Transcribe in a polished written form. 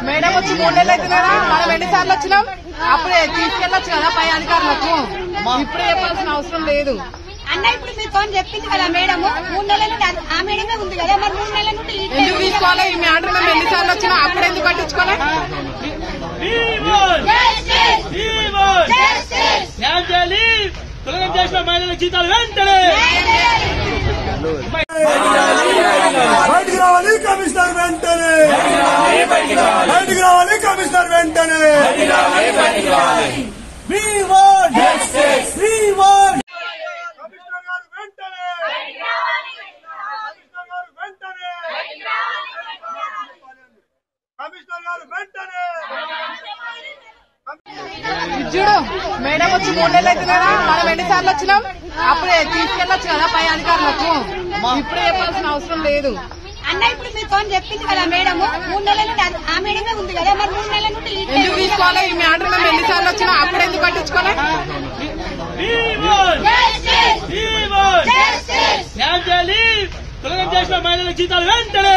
Madam వచ్చి 3 నెలలు అవుతుంది కదా, మనం ఎన్నిసార్లు వచ్చినాం? అప్పుడే తీసుకెళ్ళొచ్చు కదా పై అధికారులకు, ఇప్పుడే చెప్పాల్సిన అవసరం లేదు అన్న. ఇప్పుడు మీతో చెప్పింది కదా మేడం, 3 నెలల నుండి ఆ మేడమే ఉంది కదా, మరి 3 నెలల నుండి ఎందుకు తీసుకోవాలి? ఈ మ్యాటర్ మేము ఎన్నిసార్లు వచ్చినా అప్పుడు ఎందుకు పట్టించుకోవాలి? తొలగం చేసిన మహిళల జీతాలు వెంటనే బయటికి రావాలి కమిషనర్ వెంటనే, బయటికి రావాలి కమిషనర్ వెంటనే. We want justice. We want commissioner గారు వెంటనే, కమిషనర్ గారు వెంటనే, కమిషనర్ గారు వెంటనే. చూడు మేడం వచ్చి 3 నెలలు అవుతుంది కదా, మనం ఎన్నిసార్లు వచ్చినాం? అప్పుడే తీసుకెళ్ళొచ్చు కదా పై అధికారులకు, ఇప్పుడే చెప్పాల్సిన అవసరం లేదు అన్న. ఇప్పుడు మీతో చెప్పింది కదా మేడం, 3 నెలల నుండి ఆ మేడమే ఉంది కదా, మరి 3 నెలల నుండి ఎందుకు తీసుకోవాలి? ఈ మ్యాటర్ మేము ఎన్నిసార్లు వచ్చినా అప్పుడు ఎందుకు పట్టించుకోవాలి? తొలగం చేసిన మహిళల జీతాలు వెంటనే